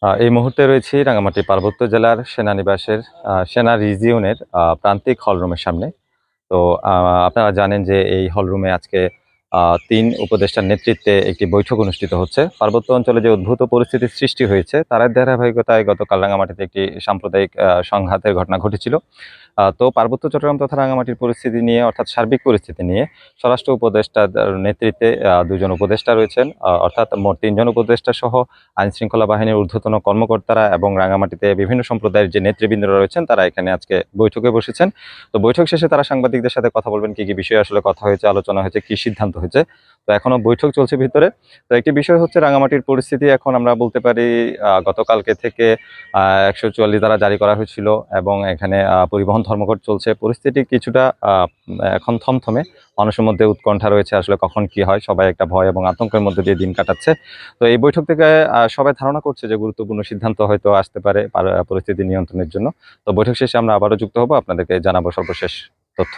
এই মুহূর্তে রয়েছি রাঙামাটি পার্বত্য জেলার সেনানিবাসের সেনা রিজিয়নের প্রান্তিক হলরুমের সামনে। তো আ আপনারা জানেন যে এই হলরুমে আজকে ৩ উপদেষ্টার নেতৃত্বে একটি বৈঠক অনুষ্ঠিত হচ্ছে। পার্বত্য অঞ্চলে যে উদ্ভূত পরিস্থিতির সৃষ্টি হয়েছে, তার ধারাবাহিকতায় গতকাল রাঙামাটিতে একটি সাম্প্রদায়িক সংঘাতের ঘটনা ঘটেছিল। তো পার্বত্য চট্টগ্রাম তথা রাঙামাটির পরিস্থিতি নিয়ে অর্থাৎ সার্বিক পরিস্থিতি নিয়ে স্বরাষ্ট্র উপদেষ্টার নেতৃত্বে ২ জন উপদেষ্টা রয়েছেন। অর্থাৎ মোট ৩ জন উপদেষ্টা সহ আইনশৃঙ্খলা বাহিনীর ঊর্ধ্বতন কর্মকর্তারা এবং রাঙামাটিতে বিভিন্ন সম্প্রদায়ের যে নেতৃবৃন্দরা রয়েছেন তারা এখানে আজকে বৈঠকে বসেছেন। তো বৈঠক শেষে তারা সাংবাদিকদের সাথে কথা বলবেন, কি বিষয়ে আসলে কথা হয়েছে, আলোচনা হয়েছে, কি সিদ্ধান্ত হয়েছে। তো এখনো বৈঠক চলছে ভিতরে। তো একটি বিষয় হচ্ছে রাঙামাটির পরিস্থিতি এখন আমরা বলতে পারি গতকালকে থেকে ১৪৪ ধারা জারি করা হয়েছিল এবং এখানে পরিবহন ধর্মঘট চলছে। পরিস্থিতি কিছুটা এখন থমথমে। মানুষের মধ্যে উৎকণ্ঠা রয়েছে আসলে কখন কি হয়। সবাই একটা ভয় এবং আতঙ্কের মধ্যে দিয়ে দিন কাটাচ্ছে। তো এই বৈঠক থেকে সবাই ধারণা করছে যে গুরুত্বপূর্ণ সিদ্ধান্ত হয়তো আসতে পারে পরিস্থিতি নিয়ন্ত্রণের জন্য। তো বৈঠক শেষে আমরা আবারও যুক্ত হব, আপনাদেরকে জানাবো সর্বশেষ তথ্য।